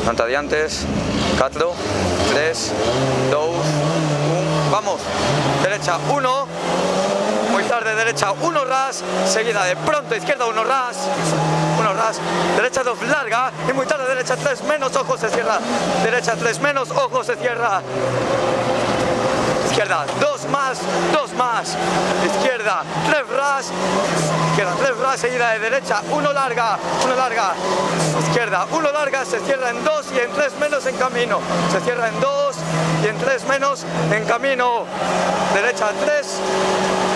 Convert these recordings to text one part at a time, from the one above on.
Antadiantes, 4, 3, 2, 1, vamos, derecha 1, muy tarde derecha 1 ras, seguida de pronto izquierda 1 ras, derecha 2 larga y muy tarde derecha 3 menos, ojo se cierra, derecha 3 menos, ojo se cierra. Izquierda, 2 más, izquierda, 3 ras, seguida de derecha, 1 larga, izquierda, 1 larga, se cierra en 2 y en 3 menos en camino, se cierra en 2 y en 3 menos en camino, derecha 3,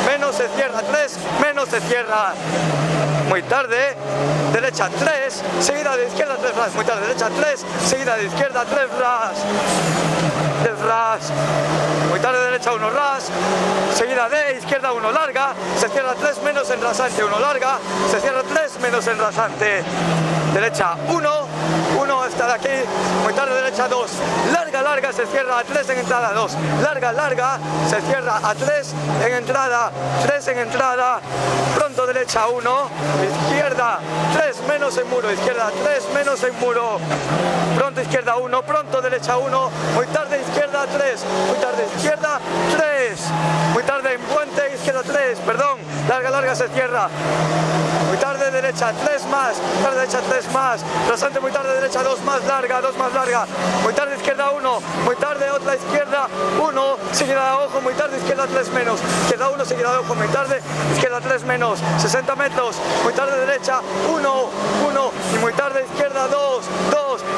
menos se cierra, 3, menos se cierra, muy tarde, derecha 3, seguida de izquierda 3 ras, muy tarde, derecha 3, seguida de izquierda 3 ras, muy tarde derecha 1 ras, seguida de izquierda 1 larga, se cierra 3 menos en rasante, 1 larga, se cierra 3 menos en rasante, derecha 1, está de aquí, muy tarde derecha 2, larga, se cierra a 3 en entrada, 2, larga, se cierra a 3 en entrada, 3 en entrada, pronto derecha 1, izquierda 3 menos en muro, izquierda 3 menos en muro, pronto izquierda 1, pronto derecha 1, muy tarde izquierda 3, muy tarde izquierda 3, muy tarde en puente izquierda 3, perdón, larga se cierra, muy tarde derecha 3 más, tarde derecha 3 más, rasante muy tarde derecha 2 más larga, muy tarde izquierda 1, muy tarde otra izquierda 1, seguida de ojo, muy tarde izquierda 3 menos, izquierda 1 seguida de ojo, muy tarde izquierda 3 menos, 60 metros, muy tarde derecha 1, y muy tarde izquierda 2,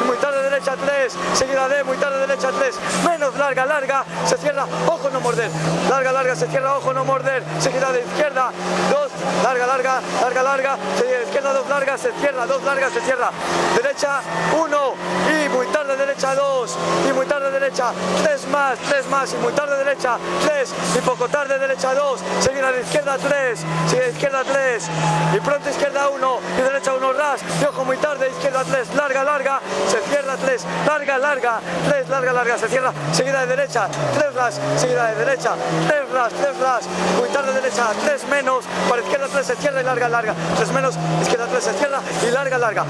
y muy tarde derecha 3, seguida de muy tarde derecha 3, menos larga, se cierra, ojo no morder, larga, se cierra, ojo no morder, seguida de izquierda 2, larga, seguida de izquierda 2 larga, se cierra, 2 larga, se cierra, derecha 1, y muy tarde derecha 2, y muy tarde derecha 3 más, y muy tarde derecha 3, y poco tarde derecha 2, seguida de izquierda 3, seguida de izquierda 3, y pronto izquierda 1, y derecha 1 ras, y ojo muy tarde izquierda 3, larga, se cierra 3, larga, 3 larga, se cierra, seguida de derecha 3 ras, seguida de derecha 3 ras, muy tarde derecha 3 menos, para izquierda 3 se cierra y larga, 3 menos, izquierda 3 se cierra y larga,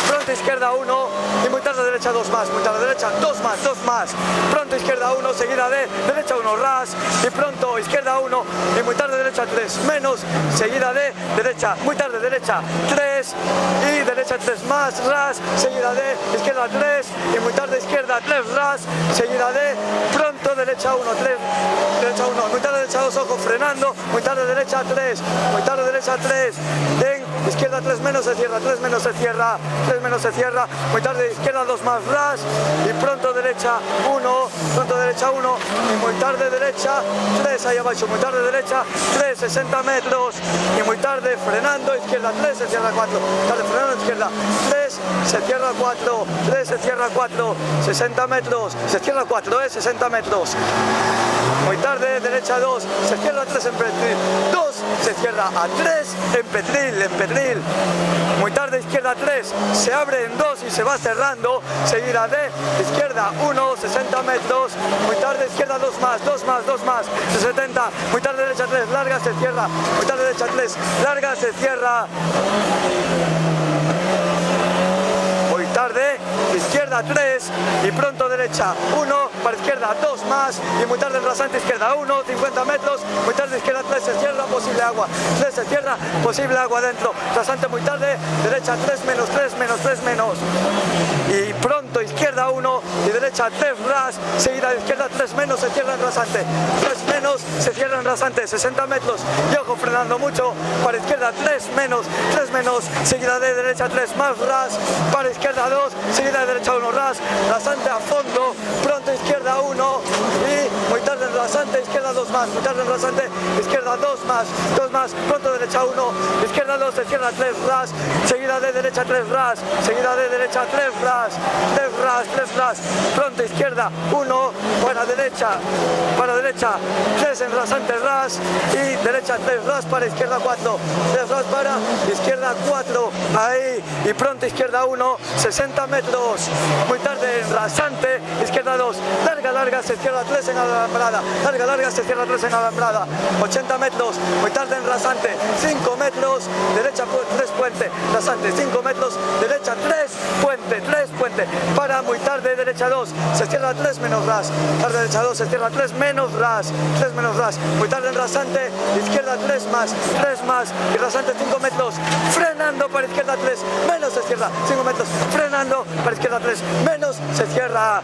pronto izquierda 1 y muy tarde derecha 2 más, muy tarde derecha 2 más, pronto izquierda 1, seguida de derecha 1 ras, y pronto izquierda 1 y muy tarde derecha 3 menos, seguida de derecha, muy tarde derecha 3 y derecha 3 más, ras, seguida de izquierda 3 y muy tarde izquierda 3 ras, seguida de pronto derecha 1, 3, derecha 1, muy tarde derecha 2, ojo frenando, muy tarde derecha 3, muy tarde derecha 3, en izquierda 3 menos se cierra, 3 menos se cierra, 3 menos se cierra, muy tarde izquierda 2 más ras y pronto derecha 1, y muy tarde derecha 3 ahí abajo, muy tarde derecha 3, 60 metros y muy tarde frenando izquierda 3 se cierra 4, tarde frenando izquierda 3 se cierra 4, 3 se cierra 4, 60 metros, se cierra 4, 60 metros, muy tarde derecha 2, se cierra 3 en Petril, 2 se cierra a 3 en Petril, muy tarde izquierda 3, se abre en 2 y se va cerrando, seguida de izquierda 1, 60 metros, muy tarde izquierda 2 más, 70, muy tarde derecha 3, larga se cierra, muy tarde derecha 3, larga se cierra, muy tarde izquierda 3 y pronto derecha 1, para izquierda 2 más y muy tarde rasante izquierda 1, 50 metros, muy tarde izquierda 3 se cierra, posible agua, 3 se cierra, posible agua dentro, rasante muy tarde, derecha 3 menos, y pronto izquierda 1 y derecha 3 ras, seguida de izquierda 3 menos se cierra en rasante, 3 menos se cierra en rasante, 60 metros y ojo frenando mucho, para izquierda 3 menos, seguida de derecha 3 más ras, para izquierda 2, seguida de derecha 1 ras, rasante a fondo, pronto izquierda 1 y muy tarde en rasante, izquierda 2 más, muy tarde en rasante, izquierda 2 más, pronto derecha 1, izquierda 2 se cierra 3 ras, seguida de derecha 3 ras, seguida de derecha 3 ras, pronto izquierda 1, para derecha 3 en rasante ras y derecha 3 ras para izquierda 4, 3 ras para izquierda 4, ahí, y pronto izquierda 1, 60 metros, muy tarde en rasante, izquierda 2, larga, larga, se cierra 3 en alambrada, larga, larga, se cierra 3 en alambrada, 80 metros, muy tarde en rasante, 5 metros, derecha 3 puente, rasante, 5 metros, derecha 3 puente, para muy tarde, derecha 2, se cierra 3 menos ras, tarde derecha 2, se cierra 3 menos ras, muy tarde en rasante, izquierda 3 más, y rasante 5 metros, frenando para izquierda 3, menos se cierra, 5 metros, frenando para izquierda 3, menos se cierra.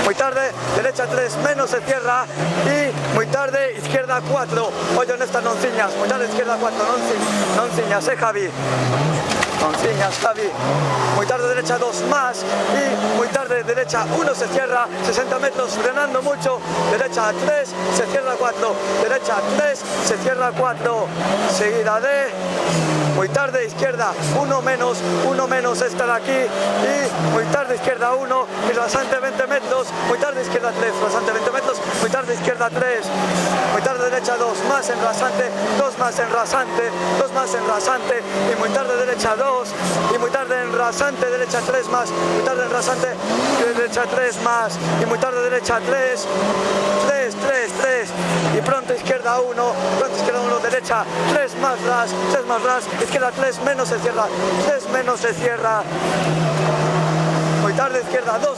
Muy tarde, derecha 3, menos se cierra, y muy tarde, izquierda 4, oye en estas nonciñas, muy tarde, izquierda 4, nonciñas, Javi, nonciñas, Javi, muy tarde, derecha 2 más, y muy tarde, derecha 1 se cierra, 60 metros, frenando mucho, derecha 3, se cierra 4, derecha 3, se cierra 4, seguida de... Muy tarde izquierda 1 menos esta de aquí, y muy tarde izquierda 1 y rasante 20 metros, muy tarde izquierda 3, rasante 20 metros, muy tarde izquierda 3, muy tarde derecha 2 más en rasante, 2 más en rasante, 2 más en rasante, y muy tarde derecha 2, y muy tarde en rasante, derecha 3 más, muy tarde en rasante, derecha 3 más, y muy tarde derecha 3, y pronto izquierda 1, derecha 3 más ras, izquierda 3 menos se cierra, 3 menos se cierra. Muy tarde, izquierda 2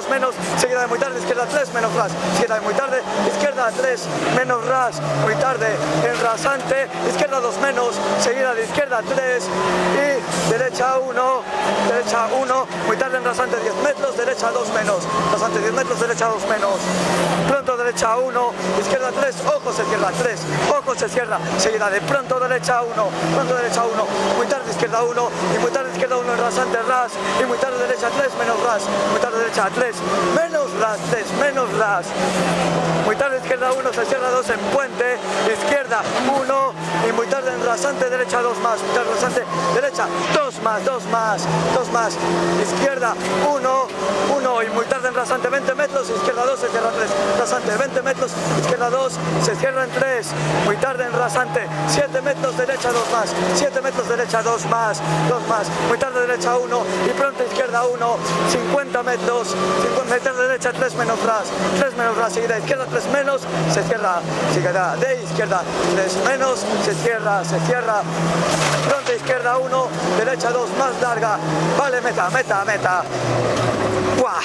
menos, seguida de muy tarde, izquierda 3 menos ras, seguida de muy tarde, izquierda 3 menos ras, muy tarde en rasante, izquierda 2 menos, seguida de izquierda 3 y derecha 1, muy tarde en rasante 10 metros, derecha 2 menos, rasante 10 metros, derecha 2 menos, pronto derecha 1, izquierda 3, ojo se cierra, 3, ojo se cierra, seguida de pronto derecha 1, muy tarde izquierda 1 y muy tarde izquierda 1 en rasante ras, y muy tarde derecha 3 menos ras, muy tarde derecha 3, menos ras, muy tarde izquierda 1, se cierra 2 en puente, izquierda 1 y muy tarde en rasante, derecha 2 más, muy tarde rasante, derecha 2 más, izquierda 1 y muy tarde en rasante 20 metros, izquierda 2 se cierra 3, rasante 20 metros, izquierda 2 se cierra en 3, muy tarde en rasante 7 metros, derecha 2 más, 7 metros, derecha 2 más, muy tarde derecha 1 y pronto izquierda 1, 50 metros, derecha 3 menos ras, seguida izquierda 3 menos, se cierra, seguida de izquierda 3 menos, se cierra, pronto izquierda 1, derecha 2 más larga, vale, meta, buah,